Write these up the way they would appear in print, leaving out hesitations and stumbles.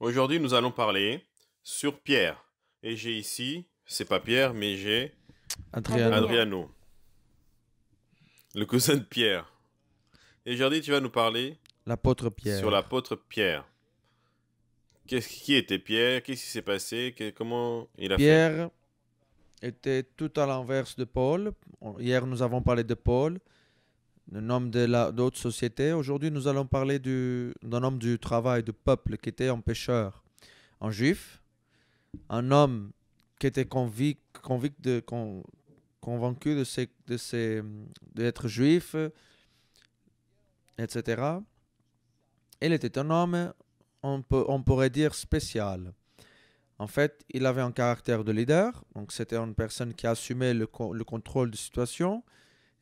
Aujourd'hui, nous allons parler sur Pierre. Et j'ai ici, c'est pas Pierre, mais j'ai Adriano. Adrien. Adriano, le cousin de Pierre. Et aujourd'hui, tu vas nous parler L'apôtre sur Pierre. l'apôtre Pierre. Qui était Pierre? Qu'est-ce qui s'est passé? Comment il a fait? Pierre était tout à l'inverse de Paul. Hier, nous avons parlé de Paul, un homme d'autres sociétés. Aujourd'hui, nous allons parler d'un homme du travail, du peuple, qui était un pécheur, un juif, un homme qui était convaincu d'être juif, etc. Il était un homme, on pourrait dire, spécial. En fait, il avait un caractère de leader, donc c'était une personne qui assumait le contrôle de situation,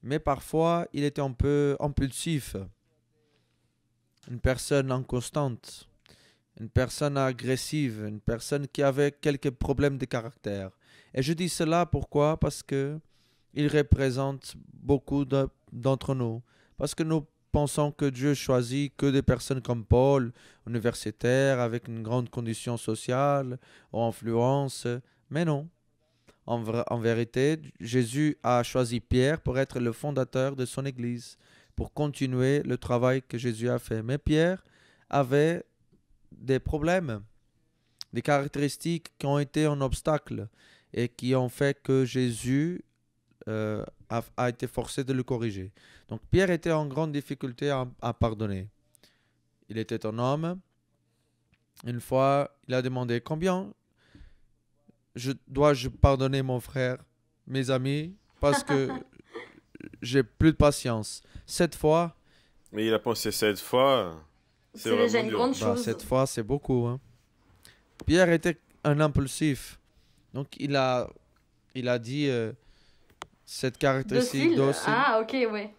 mais parfois il était un peu impulsif, une personne inconstante, une personne agressive, une personne qui avait quelques problèmes de caractère. Et je dis cela pourquoi? Parce que il représente beaucoup d'entre nous. Parce que nous pensons que Dieu choisit que des personnes comme Paul, universitaires, avec une grande condition sociale ou influence. Mais non. En vérité, Jésus a choisi Pierre pour être le fondateur de son Église, pour continuer le travail que Jésus a fait. Mais Pierre avait des problèmes, des caractéristiques qui ont été un obstacle et qui ont fait que Jésus a été forcé de le corriger. Donc Pierre était en grande difficulté à pardonner. Il était un homme. Une fois, il a demandé combien dois-je pardonner mon frère, mes amis, parce que j'ai plus de patience. 7 fois, Mais il a pensé 7 fois. C'est C'est déjà vraiment une dur. grande bah chose. 7 fois c'est beaucoup, hein. Pierre était un impulsif. Donc il a dit cette caractéristique Docile. docile. Ah, ok, ouais.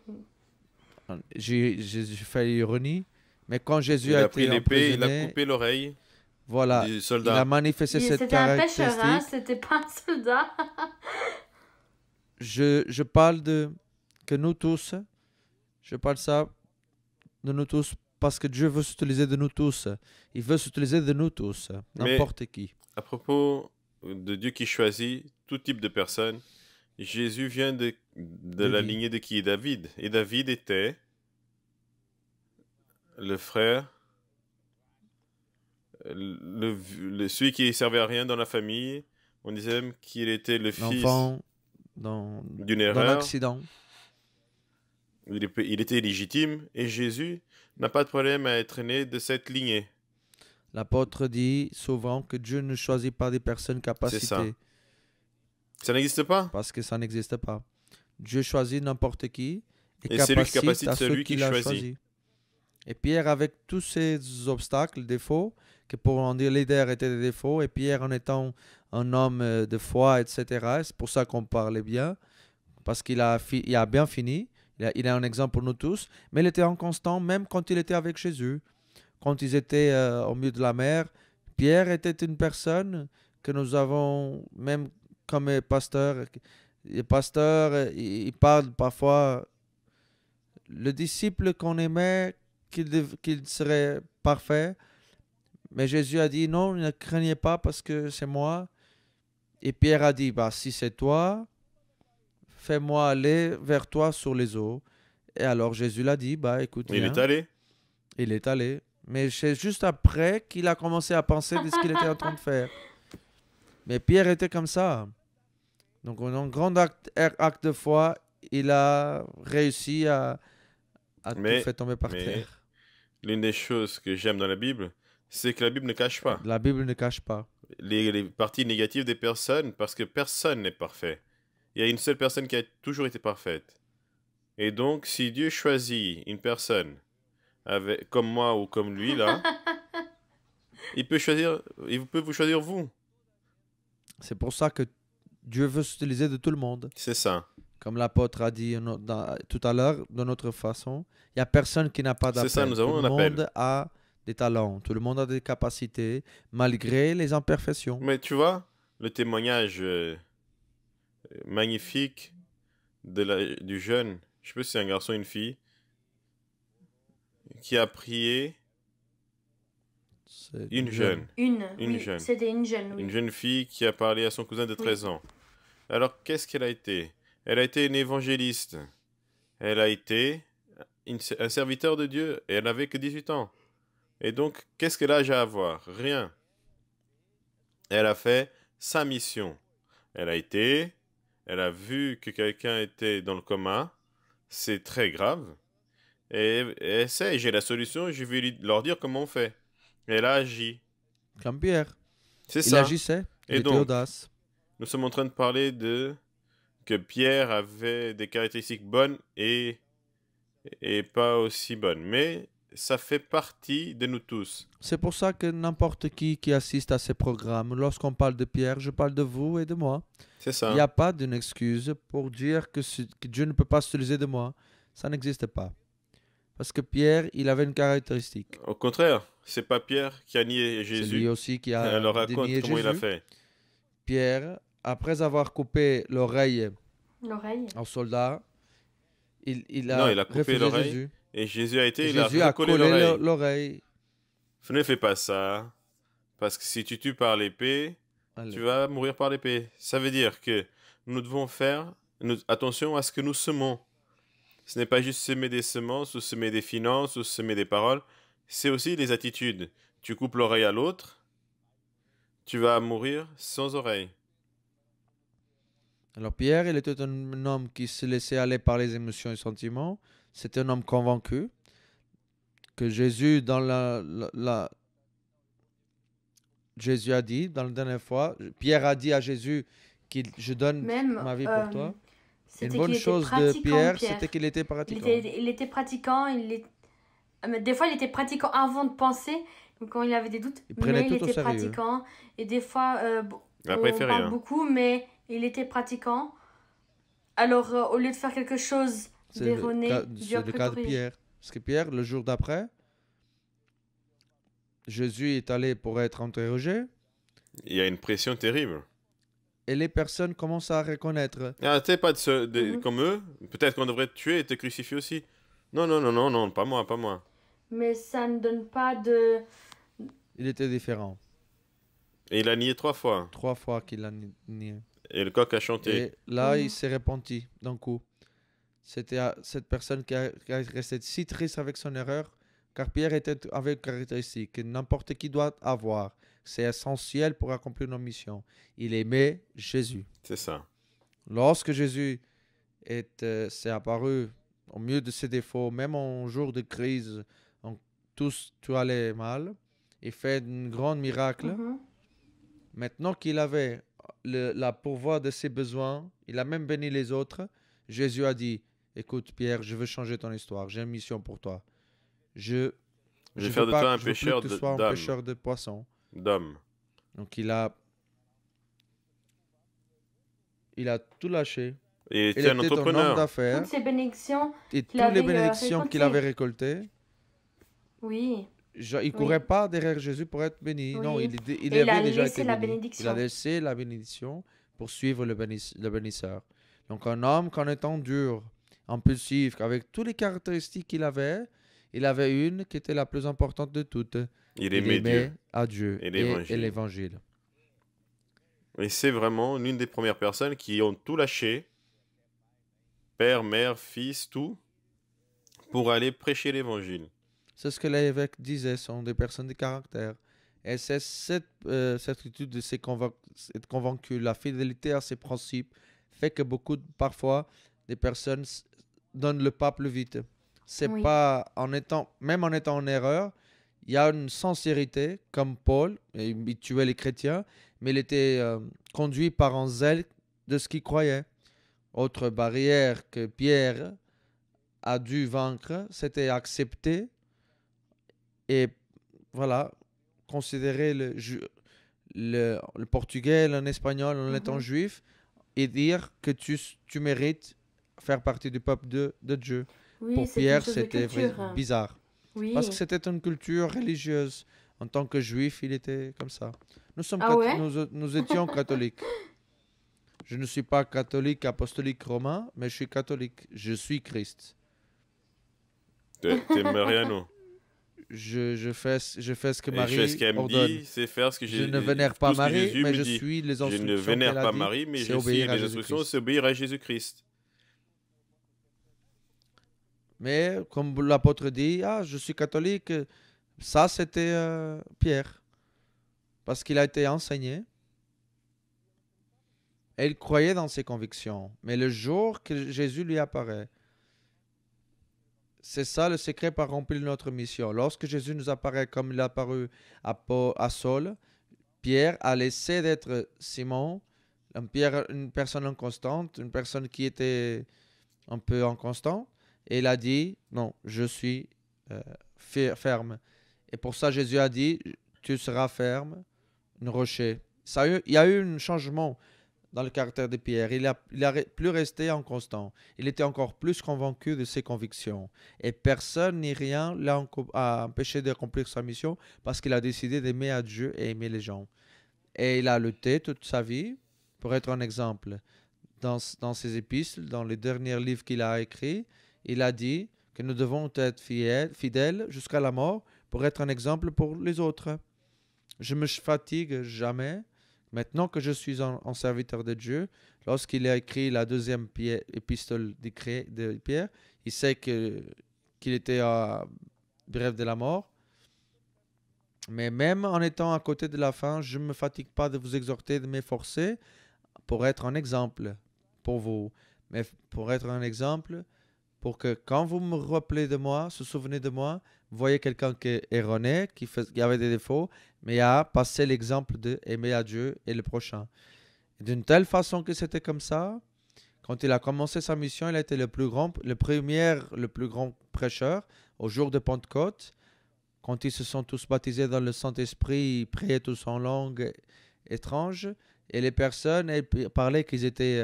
J'ai fait l'ironie. Mais quand Jésus Il a a pris été l'épée, il a emprisonné, coupé l'oreille voilà, du il a soldat. manifesté cette C'était un pêcheur, hein, caractéristique. c'était pas un soldat. Je parle de que nous tous, je parle ça de nous tous parce que Dieu veut s'utiliser de nous tous. Il veut s'utiliser de nous tous, Mais n'importe qui. à propos de Dieu qui choisit tout type de personnes, Jésus vient de De la vie. lignée de qui? David. Et David était le frère, celui qui servait à rien dans la famille. On disait même qu'il était le fils L'enfant dans, d'une d'un erreur. accident. Il était illégitime. Et Jésus n'a pas de problème à être né de cette lignée. L'apôtre dit souvent que Dieu ne choisit pas des personnes C'est ça. capacités Ça n'existe pas. parce que ça n'existe pas. Dieu choisit n'importe qui et Et c'est lui qui capacite capacite à ceux celui qui qu'il a choisit. choisis. Et Pierre, avec tous ces obstacles, défauts, que pour en dire leader étaient des défauts, et Pierre en étant un homme de foi, etc., c'est pour ça qu'on parlait bien, parce il a bien fini, il a un exemple pour nous tous, mais il était inconstant même quand il était avec Jésus. Quand ils étaient au milieu de la mer, Pierre était une personne que nous avons, même comme pasteur, les pasteurs, ils parlent parfois, le disciple qu'on aimait, qu'il serait parfait, mais Jésus a dit non, ne craignez pas parce que c'est moi. Et Pierre a dit, bah, si c'est toi, fais-moi aller vers toi sur les eaux. Et alors Jésus l'a dit, bah écoute, Il est viens. allé. Il est allé. Mais c'est juste après qu'il a commencé à penser de ce qu'il était en train de faire. Mais Pierre était comme ça. Donc en un grand acte de foi, il a réussi à tout Mais, faire tomber par mais, terre. l'une des choses que j'aime dans la Bible, c'est que la Bible ne cache pas La Bible ne cache pas. les parties négatives des personnes parce que personne n'est parfait. Il y a une seule personne qui a toujours été parfaite. Et donc, si Dieu choisit une personne comme moi ou comme lui, là, il peut vous choisir vous. C'est pour ça que Dieu veut s'utiliser de tout le monde. C'est ça. Comme l'apôtre a dit tout à l'heure, de notre façon, il n'y a personne qui n'a pas C'est ça, d'appel. nous Tout avons le un appel. monde a des talents, tout le monde a des capacités, malgré les imperfections. Mais tu vois, le témoignage magnifique du jeune, je sais pas si c'est un garçon ou une fille, qui a prié C'est Une jeune. Une, Une oui, jeune. c'était une jeune, Une oui. jeune fille qui a parlé à son cousin de 13 ans. Alors, qu'est-ce qu'elle a été? Elle a été une évangéliste. Elle a été un serviteur de Dieu et elle n'avait que 18 ans. Et donc, qu'est-ce qu'elle a à avoir? Rien. Elle a fait sa mission. Elle a vu que quelqu'un était dans le coma. C'est très grave. Et elle sait, j'ai la solution, je vais leur dire comment on fait. Elle a agi. comme Pierre. C'est Il ça. agissait, il Et était donc, audace. nous sommes en train de parler de que Pierre avait des caractéristiques bonnes et pas aussi bonnes. Mais ça fait partie de nous tous. C'est pour ça que n'importe qui assiste à ces programmes, lorsqu'on parle de Pierre, je parle de vous et de moi. C'est Il ça. n'y a pas d'une excuse pour dire que Dieu ne peut pas s'utiliser de moi. Ça n'existe pas. Parce que Pierre, il avait une caractéristique. Au contraire, c'est pas Pierre qui a nié C'est lui Jésus. aussi qui Elle a leur raconte dénié comment il a Jésus. fait. Pierre, après avoir coupé l'oreille L'oreille. au soldat, il Non, a il a coupé refusé l'oreille. Jésus. Et Jésus a été, Et il a Jésus a recollé collé l'oreille. l'oreille. Ne fais pas ça. Parce que si tu tues par l'épée, Allez. tu vas mourir par l'épée. Ça veut dire que nous devons faire attention à ce que nous semons. Ce n'est pas juste semer des semences ou semer des finances ou semer des paroles. C'est aussi les attitudes. Tu coupes l'oreille à l'autre, tu vas mourir sans oreille. Alors Pierre, il était un homme qui se laissait aller par les émotions et sentiments. C'était un homme convaincu que Jésus, Jésus a dit dans la dernière fois, Pierre a dit à Jésus je donne Même, ma vie pour toi. Et une c'était bonne qu'il était chose de pratiquant, Pierre, Pierre. c'était qu'il était Il pratiquant. était pratiquant, mais des fois il était pratiquant avant de penser, quand il avait des doutes, Il prenait mais il tout au était sérieux. pratiquant. Et des fois, Après, il on fait parle rien. beaucoup, mais il était pratiquant. Alors, au lieu de faire quelque chose C'est d'erroné, Dieu c'est a le cas de préparé. Pierre. Parce que Pierre, le jour d'après, Jésus est allé pour être interrogé Il y a une pression terrible. et les personnes commencent à reconnaître. Ah, t'es pas Mhm. comme eux. Peut-être qu'on devrait te tuer et te crucifier aussi. Non, non, non, non, non, pas moi, pas moi. Mais ça ne donne pas de... Il était différent. Et il a nié 3 fois. 3 fois qu'il a nié. Et le coq a chanté. Et là, Mhm. il s'est repenti d'un coup. C'était cette personne qui a resté si triste avec son erreur, car Pierre avait une caractéristique que n'importe qui doit avoir. C'est essentiel pour accomplir nos missions. Il aimait Jésus. C'est ça. Lorsque Jésus s'est apparu au milieu de ses défauts, même en jour de crise, tout allait mal, il fait un grand miracle. Mhm. Maintenant qu'il avait la pourvoi de ses besoins, il a même béni les autres. Jésus a dit, écoute Pierre, je veux changer ton histoire, j'ai une mission pour toi. Je vais veux faire de pas- toi un je veux plus pêcheur que tu sois un d'hommes. pêcheur de poissons. D'hommes. Donc il a tout lâché. Et Il tu es un était un homme entrepreneur. d'affaires Toutes ces bénédictions, et toutes qu'il les avait, bénédictions qu'il récoltées. avait récoltées, oui. il courait pas derrière Jésus pour être béni. Oui. Non, il Et il a avait déjà laissé été la béni. bénédiction. Il a laissé la bénédiction pour suivre le bénisseur. Donc un homme qu'en étant dur, impulsif, qu'avec toutes les caractéristiques qu'il avait une qui était la plus importante de toutes. Il aimait Dieu. à Dieu Et et l'évangile. l'évangile. Et c'est vraiment l'une des premières personnes qui ont tout lâché, père, mère, fils, tout, pour aller prêcher l'évangile. C'est ce que l'évêque disait, sont des personnes de caractère. Et c'est cette certitude de être convaincu, la fidélité à ses principes, fait que parfois, des personnes donnent le pas plus vite. C'est Oui. pas même en étant en erreur, il y a une sincérité, comme Paul, et il tuait les chrétiens, mais il était conduit par un zèle de ce qu'il croyait. Autre barrière que Pierre a dû vaincre, c'était accepter et voilà, considérer le portugais, l'espagnol en étant Mhm. juif et dire que tu mérites faire partie du peuple de Dieu. Oui, Pour c'est Pierre, une chose de c'était culture. bizarre. Oui. Parce que c'était une culture religieuse. En tant que juif, il était comme ça. Ah ouais? Nous étions catholiques. Je ne suis pas catholique apostolique romain, mais je suis catholique. Je suis Christ. T'es Mariano. je fais ce que Et je fais ce Marie qu'elle me ordonne. dit, c'est faire ce que Je ne vénère pas tout ce que Marie, Jésus mais me je dit. suis les Je ne instructions vénère qu'elle a pas dit, Marie, mais c'est je suis obéir à les instructions, c'est Jésus-Christ. obéir à Jésus-Christ. Mais comme l'apôtre dit, ah, je suis catholique, ça c'était Pierre, parce qu'il a été enseigné et il croyait dans ses convictions. Mais le jour que Jésus lui apparaît, c'est ça le secret pour remplir notre mission. Lorsque Jésus nous apparaît comme il a apparu à Saul, Pierre a laissé d'être Simon, Pierre, une personne inconstante, une personne qui était un peu inconstant, et il a dit, non, je suis euh, ferme. Et pour ça, Jésus a dit, tu seras ferme, un rocher. Il y a eu un changement dans le caractère de Pierre. Il a plus resté inconstant. Il était encore plus convaincu de ses convictions. Et personne ni rien a empêché d'accomplir sa mission parce qu'il a décidé d'aimer à Dieu et aimer les gens. Et il a lutté toute sa vie pour être un exemple. Dans ses épistles, dans les derniers livres qu'il a écrits, il a dit que nous devons être fidèles jusqu'à la mort pour être un exemple pour les autres. Je me fatigue jamais. Maintenant que je suis un serviteur de Dieu, lorsqu'il a écrit la deuxième épistole de Pierre, il sait qu'il était à bref de la mort. Mais même en étant à côté de la fin, je ne me fatigue pas de vous exhorter, de m'efforcer pour être un exemple pour vous. Mais pour être un exemple, pour que quand vous me rappelez de moi, se souvenez de moi, vous voyez quelqu'un qui est erroné, qui avait des défauts, mais a passé l'exemple de aimer à Dieu et le prochain. Et d'une telle façon que c'était comme ça, quand il a commencé sa mission, il a été le plus grand prêcheur au jour de Pentecôte. Quand ils se sont tous baptisés dans le Saint-Esprit, ils priaient tous en langue étrange. Et les personnes elles parlaient qu'ils étaient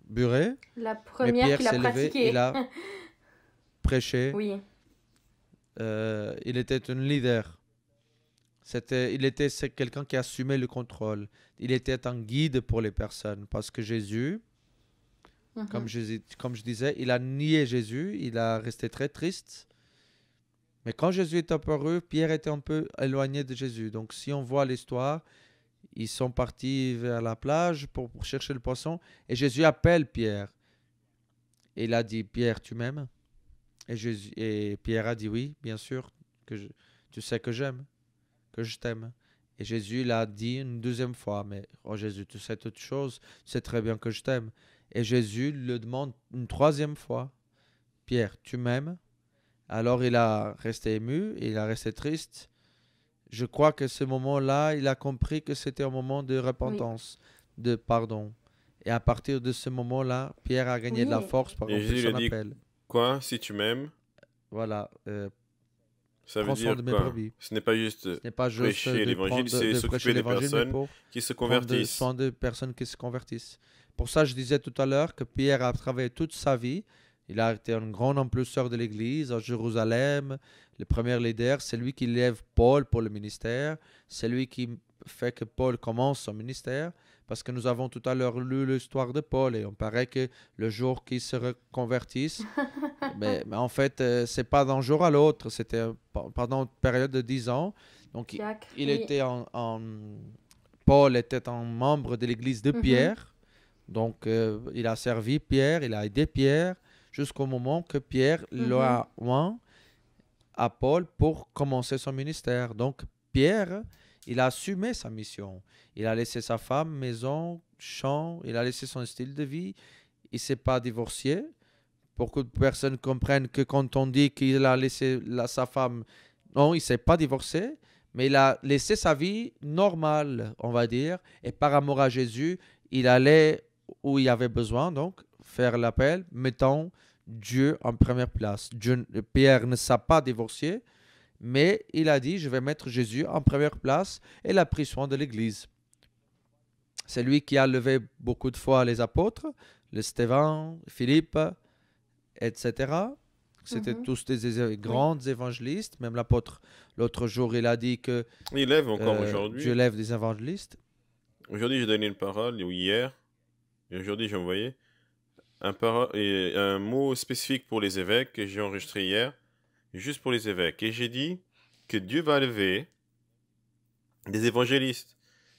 burés. La Mais première Pierre qu'il a s'est levé, il pratiquée. a prêché. Oui. Il était un leader. C'est quelqu'un qui assumait le contrôle. Il était un guide pour les personnes. Parce que Jésus, comme Mhm. je disais, il a nié Jésus. Il a resté très triste. Mais quand Jésus est apparu, Pierre était un peu éloigné de Jésus. Donc si on voit l'histoire, ils sont partis vers la plage pour chercher le poisson. Et Jésus appelle Pierre. Et il a dit, Pierre, tu m'aimes? Et Pierre a dit, oui, bien sûr, tu sais que j'aime, que je t'aime. Et Jésus l'a dit une deuxième fois, mais oh Jésus, tu sais toutes choses, tu sais très bien que je t'aime. Et Jésus le demande une troisième fois, Pierre, tu m'aimes? Alors il a resté ému, il a resté triste. Je crois que ce moment-là, il a compris que c'était un moment de Oui. repentance, de pardon. Et à partir de ce moment-là, Pierre a gagné de la Oui. force pour Et remplir Jésus lui a son dit, appel. quoi, si tu m'aimes, Voilà, ça veut prends soin dire de mes quoi? brebis. Ce n'est pas juste Ce n'est pas juste prêcher l'évangile, c'est de s'occuper prêcher des l'évangile, mais personnes pour qui se prendre convertissent. soin de personnes qui se convertissent. Pour ça, je disais tout à l'heure que Pierre a travaillé toute sa vie. Il a été un grand impulseur de l'Église à Jérusalem, le premier leader. C'est lui qui lève Paul pour le ministère. C'est lui qui fait que Paul commence son ministère. Parce que nous avons tout à l'heure lu l'histoire de Paul et on paraît que le jour qu'il se reconvertisse, mais en fait, c'est pas d'un jour à l'autre. C'était pendant une période de 10 ans. Donc, Fiacre. il Oui. était Paul était un membre de l'église de Mhm. Pierre. Donc, il a servi Pierre, il a aidé Pierre jusqu'au moment que Pierre Mhm. l'a oint à Paul pour commencer son ministère. Donc, Pierre, il a assumé sa mission. Il a laissé sa femme, maison, champ, il a laissé son style de vie. Il ne s'est pas divorcé. Beaucoup de personnes comprennent que quand on dit qu'il a laissé sa femme, non, il ne s'est pas divorcé, mais il a laissé sa vie normale, on va dire. Et par amour à Jésus, il allait où il y avait besoin, donc faire l'appel, mettant Dieu en première place. Pierre ne s'est pas divorcé, mais il a dit, je vais mettre Jésus en première place et il a pris soin de l'Église. C'est lui qui a levé beaucoup de fois les apôtres, le Stéphane, Philippe, etc. C'était Mhm. tous des Oui. grands évangélistes. Même l'apôtre, l'autre jour, il a dit que Il lève encore Dieu aujourd'hui. lève des évangélistes. Aujourd'hui, j'ai donné une parole, ou hier, et aujourd'hui, j'ai envoyé un mot spécifique pour les évêques que j'ai enregistré hier, juste pour les évêques. Et j'ai dit, que Dieu va lever des évangélistes.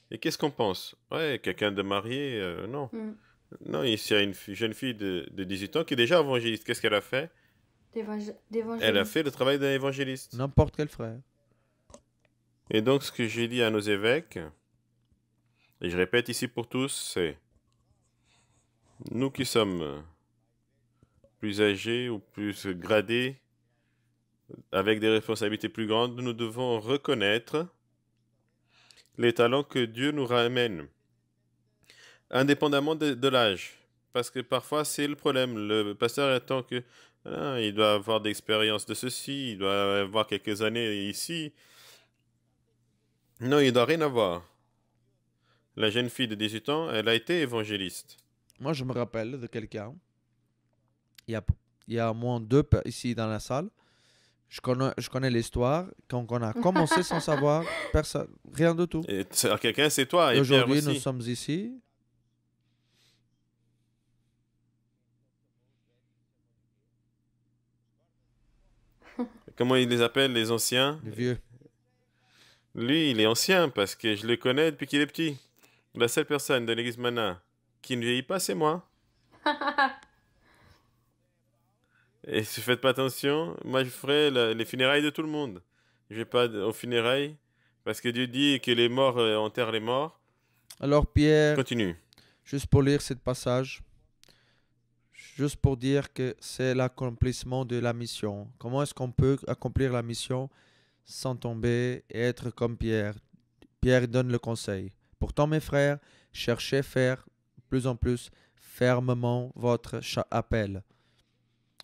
Et qu'est-ce qu'on pense? Ouais, quelqu'un de marié, non. Hmm. Non, ici, il y a une jeune fille de 18 ans qui est déjà évangéliste. Qu'est-ce qu'elle a fait? Elle a D'évangéliste. fait le travail d'un évangéliste. N'importe quel frère. Et donc, ce que j'ai dit à nos évêques, et je répète ici pour tous, c'est nous qui sommes plus âgés ou plus gradés, avec des responsabilités plus grandes, nous devons reconnaître les talents que Dieu nous ramène, indépendamment de l'âge. Parce que parfois, c'est le problème. Le pasteur attend que il doit avoir d'expérience de ceci, il doit avoir quelques années ici. Non, il ne doit rien avoir. La jeune fille de 18 ans, elle a été évangéliste. Moi, je me rappelle de quelqu'un. Il y a, il y a au moins ici dans la salle. Je connais l'histoire. Quand on a commencé sans savoir, personne, rien du tout. Et quelqu'un, c'est toi, Et et Pierre aujourd'hui, nous aussi. sommes ici. Comment ils les appellent, les anciens? Les vieux. Lui, il est ancien parce que je le connais depuis qu'il est petit. La seule personne de l'église Mana qui ne vieillit pas, c'est moi. Et si vous faites pas attention, moi je ferai les funérailles de tout le monde. Je vais pas aux funérailles parce que Dieu dit que les morts enterrent les morts. Alors, Pierre, Continue. juste pour lire ce passage, juste pour dire que c'est l'accomplissement de la mission. Comment est-ce qu'on peut accomplir la mission sans tomber et être comme Pierre? Pierre donne le conseil. Pourtant, mes frères, cherchez à faire plus en plus fermement votre appel.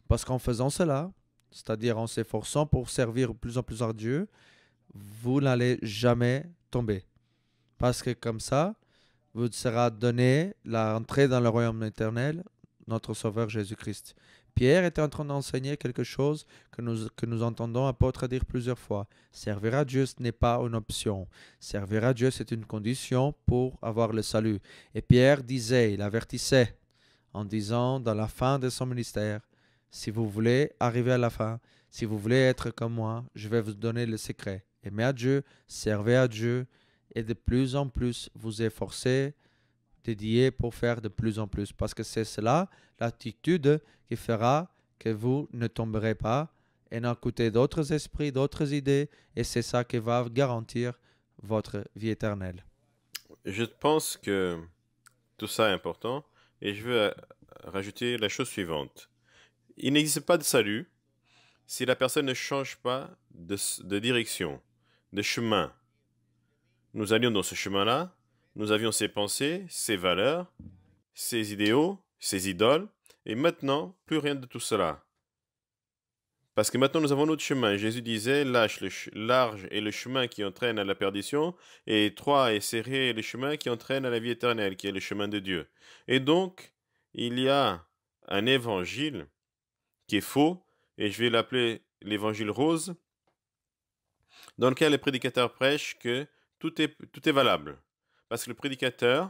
Parce qu'en faisant cela, c'est-à-dire en s'efforçant pour servir de plus en plus à Dieu, vous n'allez jamais tomber. Parce que comme ça, vous sera donné l'entrée dans le royaume éternel, notre Sauveur Jésus-Christ. Pierre était en train d'enseigner quelque chose que nous entendons apôtre dire plusieurs fois. Servir à Dieu, ce n'est pas une option. Servir à Dieu, c'est une condition pour avoir le salut. Et Pierre disait, il avertissait en disant dans la fin de son ministère, si vous voulez arriver à la fin, si vous voulez être comme moi, je vais vous donner le secret. Aimez à Dieu, servez à Dieu et de plus en plus vous efforcez, dédié pour faire de plus en plus. Parce que c'est cela, l'attitude qui fera que vous ne tomberez pas et n'écoutez d'autres esprits, d'autres idées, et c'est ça qui va garantir votre vie éternelle. Je pense que tout ça est important et je veux rajouter la chose suivante. Il n'existe pas de salut si la personne ne change pas de direction, de chemin. Nous allions dans ce chemin-là, nous avions ses pensées, ses valeurs, ses idéaux, ses idoles, et maintenant, plus rien de tout cela. Parce que maintenant, nous avons notre chemin. Jésus disait, large est le chemin qui entraîne à la perdition, et étroit et serré est le chemin qui entraîne à la vie éternelle, qui est le chemin de Dieu. Et donc, il y a un évangile qui est faux, et je vais l'appeler l'évangile rose, dans lequel les prédicateurs prêchent que tout est valable. Parce que le prédicateur,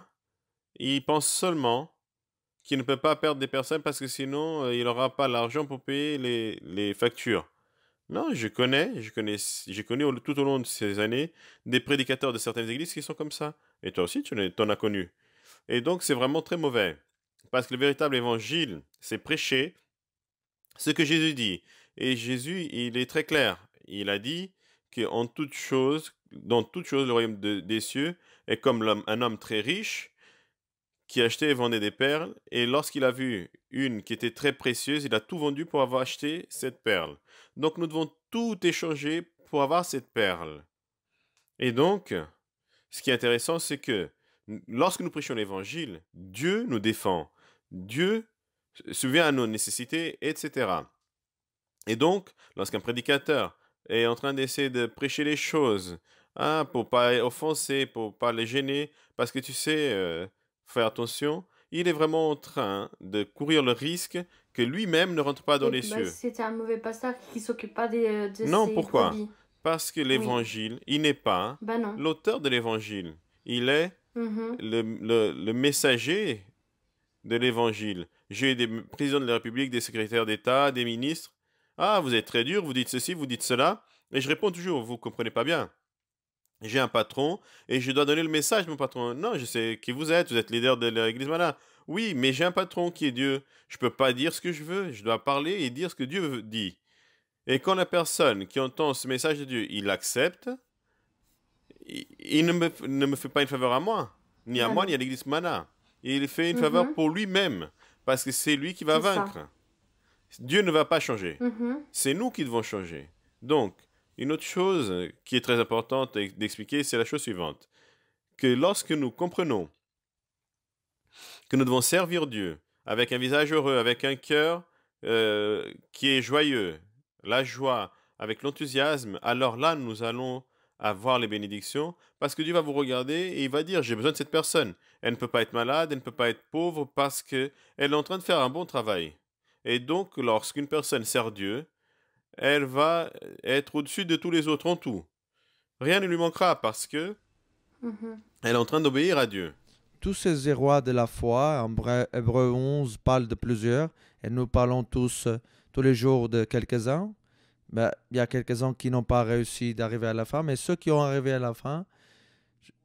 il pense seulement qu'il ne peut pas perdre des personnes parce que sinon, il n'aura pas l'argent pour payer les factures. Non, j'ai connu tout au long de ces années des prédicateurs de certaines églises qui sont comme ça. Et toi aussi, tu en as connu. Et donc, c'est vraiment très mauvais. Parce que le véritable évangile, c'est prêcher ce que Jésus dit. Et Jésus, il est très clair. Il a dit qu'en toute chose, dans toute chose, le royaume des cieux est comme un homme très riche qui achetait et vendait des perles. Et lorsqu'il a vu une qui était très précieuse, il a tout vendu pour avoir acheté cette perle. Donc nous devons tout échanger pour avoir cette perle. Et donc, ce qui est intéressant, c'est que lorsque nous prêchons l'évangile, Dieu nous défend. Dieu subvient à nos nécessités, etc. Et donc, lorsqu'un prédicateur est en train d'essayer de prêcher les choses, pour pas offenser, pour pas les gêner, parce que tu sais, faire attention, il est vraiment en train de courir le risque que lui-même ne rentre pas dans les cieux. C'était un mauvais pasteur qui s'occupe pas de Non, ses pourquoi? brebis. Parce que l'évangile, il n'est pas Bah non. l'auteur de l'évangile. Il est Mhm. le messager de l'évangile. J'ai des présidents de la République, des secrétaires d'État, des ministres. Ah, vous êtes très dur, vous dites ceci, vous dites cela. Et je réponds toujours, vous comprenez pas bien. J'ai un patron et je dois donner le message à mon patron. Non, je sais qui vous êtes leader de l'église Mana. Oui, mais j'ai un patron qui est Dieu. Je peux pas dire ce que je veux, je dois parler et dire ce que Dieu dit. Et quand la personne qui entend ce message de Dieu, il l'accepte, il ne me fait pas une faveur à moi, ni à Ah moi, non. ni à l'église Mana. Il fait une faveur Mhm. pour lui-même, parce que c'est lui qui va C'est ça. vaincre. Dieu ne va pas changer. Mhm. C'est nous qui devons changer. Donc, une autre chose qui est très importante d'expliquer, c'est la chose suivante. Que lorsque nous comprenons que nous devons servir Dieu avec un visage heureux, avec un cœur qui est joyeux, la joie, avec l'enthousiasme, alors là, nous allons avoir les bénédictions parce que Dieu va vous regarder et il va dire, j'ai besoin de cette personne. Elle ne peut pas être malade, elle ne peut pas être pauvre parce qu'elle est en train de faire un bon travail. Et donc, lorsqu'une personne sert Dieu, elle va être au-dessus de tous les autres en tout. Rien ne lui manquera parce que Mhm. elle est en train d'obéir à Dieu. Tous ces héros de la foi, en Hébreu 11 parle de plusieurs, et nous parlons tous les jours de quelques-uns. Ben, il y a quelques-uns qui n'ont pas réussi d'arriver à la fin, mais ceux qui ont arrivé à la fin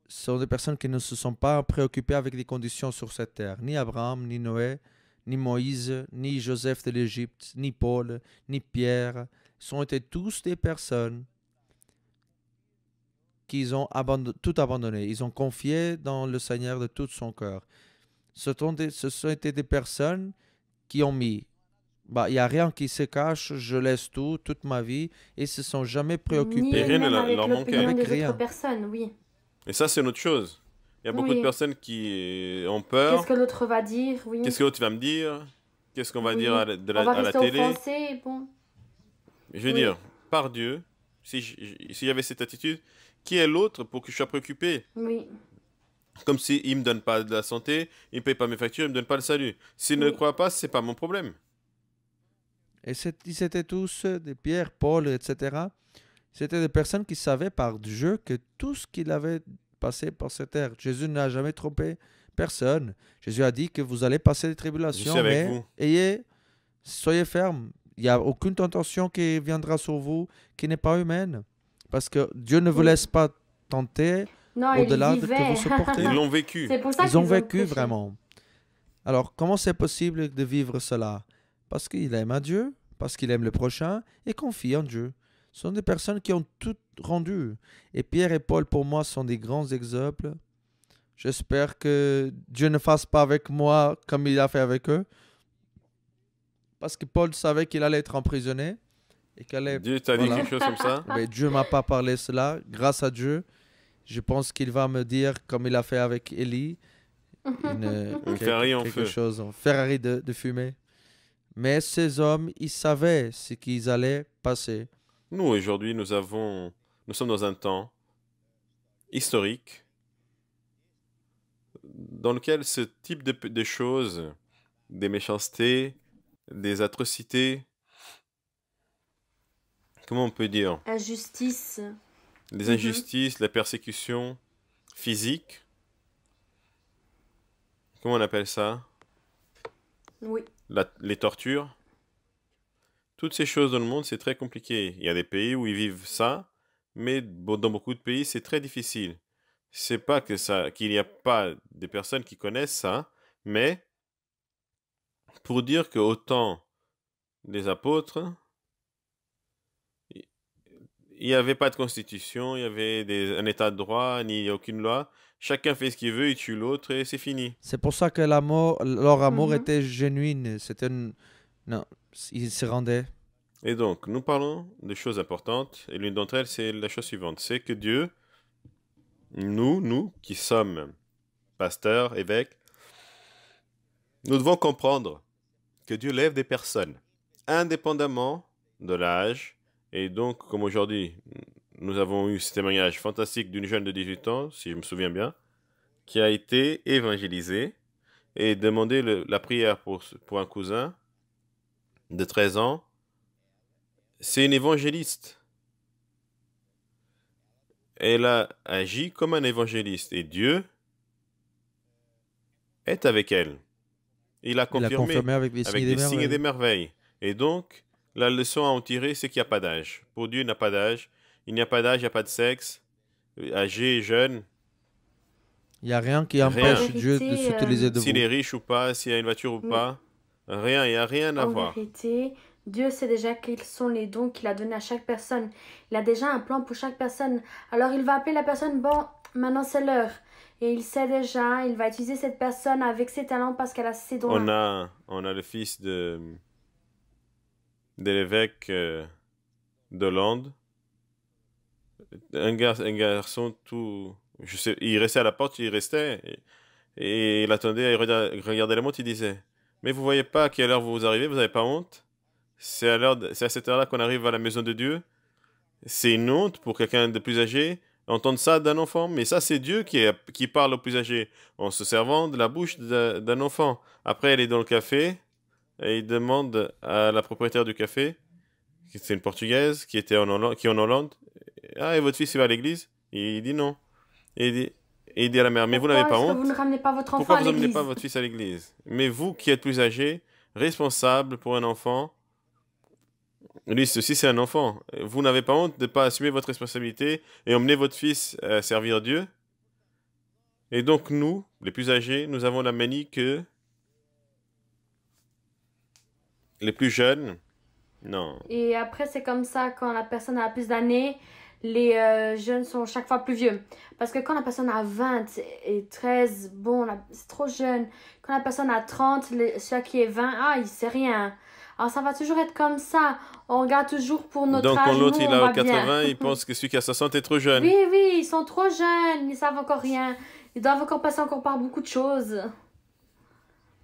sont des personnes qui ne se sont pas préoccupées avec les conditions sur cette terre. Ni Abraham, ni Noé, ni Moïse, ni Joseph de l'Égypte, ni Paul, ni Pierre. Ils ont été tous des personnes qui ont tout abandonné. Ils ont confié dans le Seigneur de tout son cœur. Ce sont été des personnes qui ont mis, bah, il n'y a rien qui se cache, je laisse tout, toute ma vie, et ils se sont jamais Et Ni préoccupés rien ne même avec leur manquait. l'opinion avec des autres rien. personnes, oui. Et ça, c'est une autre chose. Il y a beaucoup de Oui. personnes qui ont Qu'est-ce peur. que l'autre va dire, oui. Qu'est-ce que l'autre va me dire? Qu'est-ce qu'on va dire Oui. On va à la rester télé? offensé, bon. Je veux Oui. dire, par Dieu, s'il y avait cette attitude, qui est l'autre pour que je sois préoccupé? Oui. Comme s'il ne me donne pas de la santé, il ne paye pas mes factures, il ne me donne pas le salut. S'il ne le Oui. croit pas, c'est pas mon problème. Et ils étaient tous des Pierre, Paul, etc. C'était des personnes qui savaient par Dieu que tout ce qu'il avait passé par cette terre, Jésus n'a jamais trompé personne. Jésus a dit que vous allez passer des Je suis tribulations, avec mais vous. soyez fermes. Il n'y a aucune tentation qui viendra sur vous qui n'est pas humaine. Parce que Dieu ne vous Oui. laisse pas tenter Non, ils au-delà de que vous vivaient. supportez. Ils l'ont vécu. C'est pour ça Ils ont qu'ils ont vécu prêché. vraiment. Alors, comment c'est possible de vivre cela? Parce qu'il aime à Dieu, parce qu'il aime le prochain et confie en Dieu. Ce sont des personnes qui ont tout rendu. Et Pierre et Paul, pour moi, sont des grands exemples. J'espère que Dieu ne fasse pas avec moi comme il a fait avec eux. Parce que Paul savait qu'il allait être emprisonné et qu'elle allait... Dieu t'a dit Voilà. quelque chose comme ça? Mais Dieu m'a pas parlé cela. Grâce à Dieu, je pense qu'il va me dire, comme il a fait avec Élie, Une Ferrari en quelque feu. chose, un Ferrari de fumée. Mais ces hommes, ils savaient ce qu'ils allaient passer. Nous, aujourd'hui, nous sommes dans un temps historique dans lequel ce type de choses, des méchancetés, des atrocités, comment on peut dire, Injustice. des Mhm. injustices, la persécution physique, comment on appelle ça, Oui. les tortures, toutes ces choses dans le monde, c'est très compliqué. Il y a des pays où ils vivent ça, mais dans beaucoup de pays, c'est très difficile. C'est pas que qu'il n'y a pas des personnes qui connaissent ça, mais pour dire que autant les apôtres, il n'y avait pas de constitution, il y avait un état de droit, ni aucune loi. Chacun fait ce qu'il veut, il tue l'autre et c'est fini. C'est pour ça que leur amour Mhm. était genuine. Non, ils se rendaient. Et donc, nous parlons de choses importantes, et l'une d'entre elles, c'est la chose suivante. C'est que Dieu, nous qui sommes pasteurs, évêques, nous devons comprendre que Dieu lève des personnes, indépendamment de l'âge. Et donc, comme aujourd'hui, nous avons eu ce témoignage fantastique d'une jeune de 18 ans, si je me souviens bien, qui a été évangélisée et demandé la prière pour un cousin de 13 ans. C'est une évangéliste. Elle a agi comme un évangéliste et Dieu est avec elle. Il a Il a confirmé confirmé avec des signes et avec des des signes et des merveilles. merveilles. Et donc, La leçon à en tirer, c'est qu'il n'y a pas d'âge. Pour Dieu, il n'y a pas d'âge. Il n'y a pas d'âge, il n'y a pas de sexe. Âgé, jeune, Il n'y a rien qui En rien. empêche Dieu de vérité, s'utiliser de S'il vous. est riche ou pas, s'il a une voiture ou mais pas, rien, il n'y a rien à en voir. vérité, Dieu sait déjà quels sont les dons qu'il a donnés à chaque personne. Il a déjà un plan pour chaque personne. Alors il va appeler la personne, bon, maintenant c'est l'heure. Et il sait déjà, il va utiliser cette personne avec ses talents parce qu'elle a ces On dons-là. a le fils de l'évêque d'Hollande, un garçon tout... Je sais, il restait à la porte, il restait, et il attendait, il regardait la montre, il disait, mais vous voyez pas à quelle heure vous arrivez, vous n'avez pas honte? C'est à cette heure-là qu'on arrive à la maison de Dieu. C'est une honte pour quelqu'un de plus âgé entendre ça d'un enfant, mais ça c'est Dieu qui parle au plus âgé en se servant de la bouche d'un enfant. Après, elle est dans le café et il demande à la propriétaire du café, qui c'est une Portugaise qui est en Hollande, ah, et votre fils il va à l'église? Et il dit non. Et il dit à la mère, mais vous n'avez Pourquoi pas est-ce que vous ne honte? ramenez pas votre enfant Pourquoi à vous emmenez pas l'église? votre fils à l'église? Mais vous qui êtes plus âgé, responsable pour un enfant, lui, ceci c'est un enfant. Vous n'avez pas honte de ne pas assumer votre responsabilité et emmener votre fils servir Dieu? Et donc nous, les plus âgés, nous avons la manie que les plus jeunes, non. Et après, c'est comme ça, quand la personne a plus d'années, les jeunes sont chaque fois plus vieux. Parce que quand la personne a 20 et 13, bon, c'est trop jeune. Quand la personne a 30, celui qui est 20, ah, il sait rien. Alors ça va toujours être comme ça. On regarde toujours pour notre Donc quand âge, nous, l'autre il on a va bien. 80, il pense que celui qui a 60 est trop jeune. Oui, oui, ils sont trop jeunes, ils savent encore rien. Ils doivent encore passer encore par beaucoup de choses.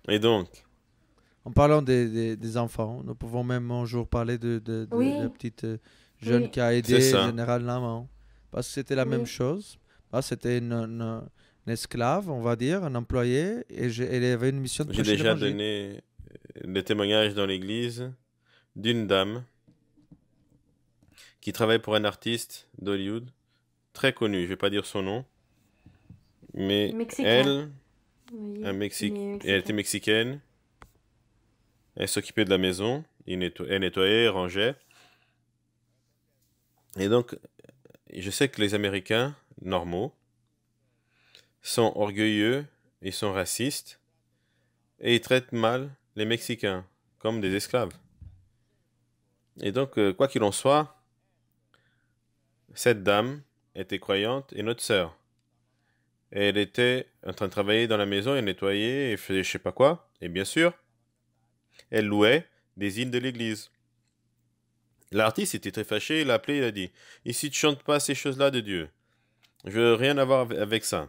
Et donc, En parlant des enfants, nous pouvons même un jour parler de la Oui, petite jeune oui, qui a c'est aidé ça. généralement. Parce que c'était la même oui. chose. C'était une esclave, on va dire, un employé, et elle avait une mission de J'ai prêcher déjà l'évangile. donné le témoignage dans l'église d'une dame qui travaille pour un artiste d'Hollywood, très connu, je vais pas dire son nom, mais Mexicain. elle, Oui, elle était mexicain. mexicaine, elle s'occupait de la maison, elle nettoyait, rangeait. Et donc, je sais que les Américains normaux sont orgueilleux, ils sont racistes, et ils traitent mal les Mexicains comme des esclaves. Et donc, quoi qu'il en soit, cette dame était croyante et notre sœur. Et elle était en train de travailler dans la maison et nettoyer et faisait je sais pas quoi. Et bien sûr, elle louait des hymnes de l'église. L'artiste était très fâché, il l'a appelé, il a dit, ici tu chantes pas ces choses-là de Dieu. Je veux rien avoir avec ça.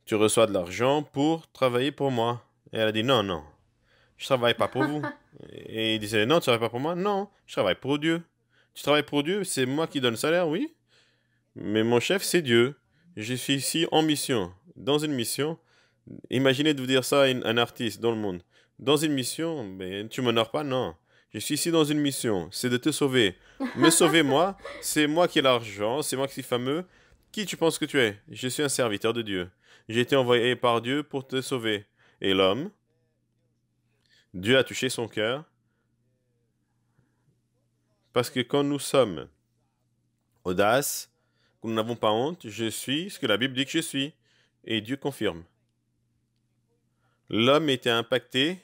Tu reçois de l'argent pour travailler pour moi. Et elle a dit, non, non, je travaille pas pour vous. Et il disait, non, tu travailles pas pour moi? Non, je travaille pour Dieu. Tu travailles pour Dieu, c'est moi qui donne le salaire, oui. Mais mon chef, c'est Dieu. Je suis ici en mission. Dans une mission, imaginez de vous dire ça à un artiste dans le monde. Dans une mission, mais tu m'honores pas? Non. Je suis ici dans une mission, c'est de te sauver. Me sauver moi, c'est moi qui ai l'argent, c'est moi qui suis fameux. Qui tu penses que tu es? Je suis un serviteur de Dieu. J'ai été envoyé par Dieu pour te sauver. Et l'homme, Dieu a touché son cœur, parce que quand nous sommes audaces, nous n'avons pas honte, je suis ce que la Bible dit que je suis. Et Dieu confirme. L'homme était impacté.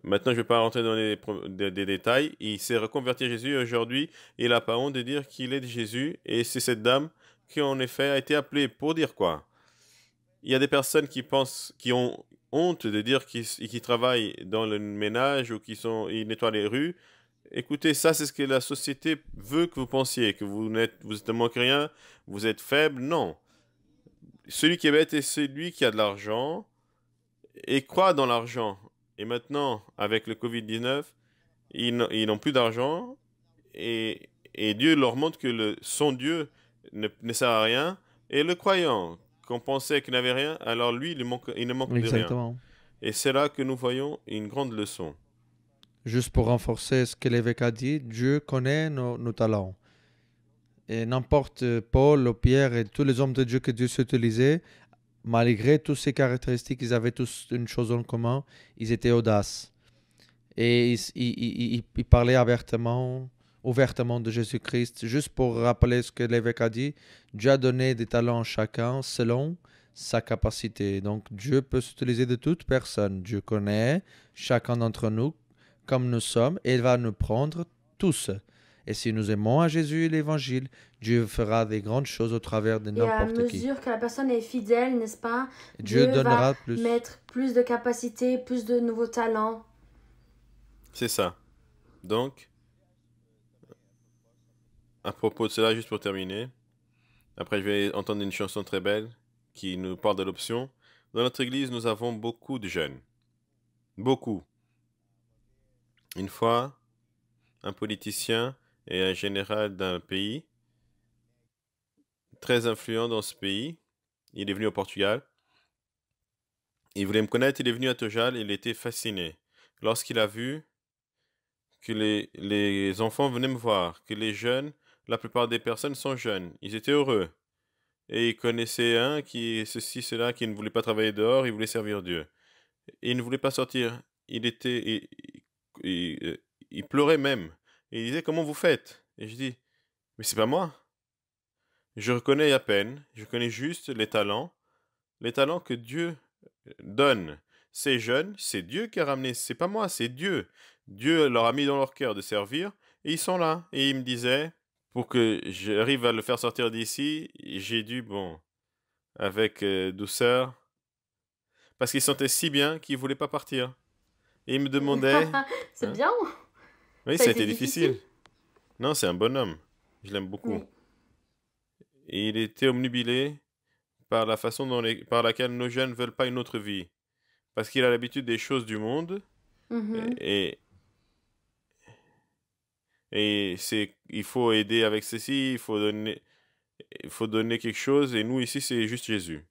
Maintenant, je ne vais pas rentrer dans des détails. Il s'est reconverti à Jésus. Aujourd'hui, il n'a pas honte de dire qu'il est de Jésus. Et c'est cette dame qui, en effet, a été appelée pour dire quoi? Il y a des personnes qui ont honte de dire qu'ils travaillent dans le ménage ou ils nettoient les rues. Écoutez, ça, c'est ce que la société veut que vous pensiez, que vous ne manquez rien, vous êtes faible. Non. Celui qui est bête est celui qui a de l'argent et croit dans l'argent. Et maintenant, avec le Covid-19, ils n'ont plus d'argent et Dieu leur montre que son Dieu ne sert à rien. Et le croyant, qu'on pensait qu'il n'avait rien, alors lui, il ne manque de rien. Exactement. Et c'est là que nous voyons une grande leçon. Juste pour renforcer ce que l'évêque a dit, Dieu connaît nos talents. Et n'importe Paul, ou Pierre et tous les hommes de Dieu que Dieu s'utilisait, malgré toutes ces caractéristiques, ils avaient tous une chose en commun, ils étaient audaces. Et il parlait ouvertement de Jésus-Christ, juste pour rappeler ce que l'évêque a dit. Dieu a donné des talents à chacun selon sa capacité. Donc Dieu peut s'utiliser de toute personne. Dieu connaît chacun d'entre nous comme nous sommes et il va nous prendre tous. Et si nous aimons à Jésus et l'Évangile, Dieu fera des grandes choses au travers de Et à n'importe qui. mesure que la personne est fidèle, n'est-ce pas, Dieu Dieu va donnera plus. mettre plus de capacités, plus de nouveaux talents. C'est ça. Donc, à propos de cela, juste pour terminer, après je vais entendre une chanson très belle qui nous parle de l'option. Dans notre église, nous avons beaucoup de jeunes. Beaucoup. Une fois, un politicien et un général d'un pays très influent dans ce pays, il est venu au Portugal. Il voulait me connaître, il est venu à Tojal, il était fasciné. Lorsqu'il a vu que les enfants venaient me voir, que les jeunes, la plupart des personnes sont jeunes, ils étaient heureux. Et il connaissait un qui, ceci, cela, qui ne voulait pas travailler dehors, il voulait servir Dieu. Et il ne voulait pas sortir. Il, il pleurait même. Et il disait, comment vous faites? Et je dis, mais c'est pas moi. Je reconnais à peine, je connais juste les talents que Dieu donne. Ces jeunes, c'est Dieu qui a ramené, c'est pas moi, c'est Dieu. Dieu leur a mis dans leur cœur de servir, et ils sont là. Et il me disait, pour que j'arrive à le faire sortir d'ici, j'ai dû, bon, avec douceur, parce qu'il sentait si bien qu'il voulait pas partir. Et il me demandait, C'est hein? bien. Oui, Ça a ça a été été difficile. difficile. Non, c'est un bonhomme. Je l'aime beaucoup. Oui. Et il était omnubilé par la façon par laquelle nos jeunes ne veulent pas une autre vie. Parce qu'il a l'habitude des choses du monde. Mhm. Et, il faut aider avec ceci, il faut donner quelque chose. Et nous, ici, c'est juste Jésus.